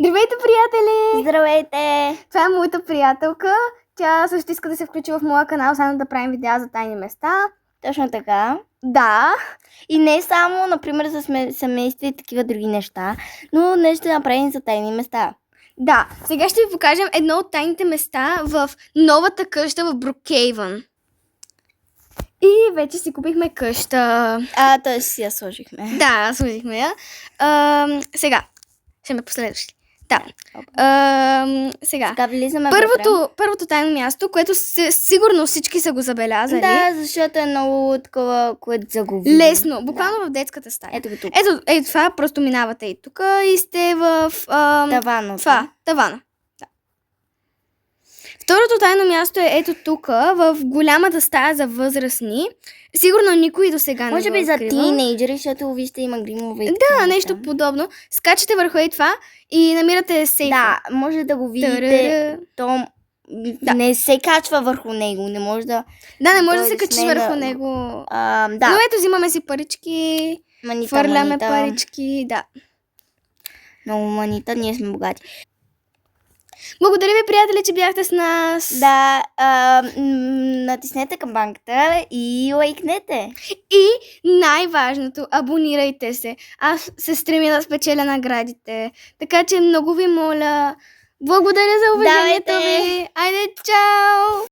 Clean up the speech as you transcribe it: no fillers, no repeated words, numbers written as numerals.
Здравейте, приятели! Здравейте! Това е моята приятелка. Тя също иска да се включи в моя канал, само да правим видеа за тайни места. Точно така. Да. И не само, например, за семейство и такива други неща, но нещо да направим за тайни места. Да. Сега ще ви покажем едно от тайните места в новата къща в Брукейвън. И вече си купихме къща. Т.е. си я сложихме. Да, сложихме я. Сега. Ще ме последваш ли? Да. Сега. Сега влизаме вътре. Първото тайно място, което сигурно всички са го забелязали. Да, защото е много такова, което заговори. Лесно, буквално в детската стая. Ето го тук. Ето това, просто минавате и тук и сте в тавана. Да. Второто тайно място е ето тук, в голямата стая за възрастни. Сигурно никой до сега не го Може би за открива. тинейджери, защото вижте има гримове. Да, нещо подобно. Скачате върху и това и намирате сейфа. Да, може да го видите. То не се качва върху него, не може да... Да, не може да се качиш върху него. Да. Но ето, взимаме си парички, хвърляме парички, да. Много манита, ние сме богати. Благодаря ви, приятели, че бяхте с нас. Да, натиснете камбанката и лайкнете. И най-важното, абонирайте се. Аз се стремя да спечеля наградите. Така че много ви моля, благодаря за уважението ви. Айде, чао!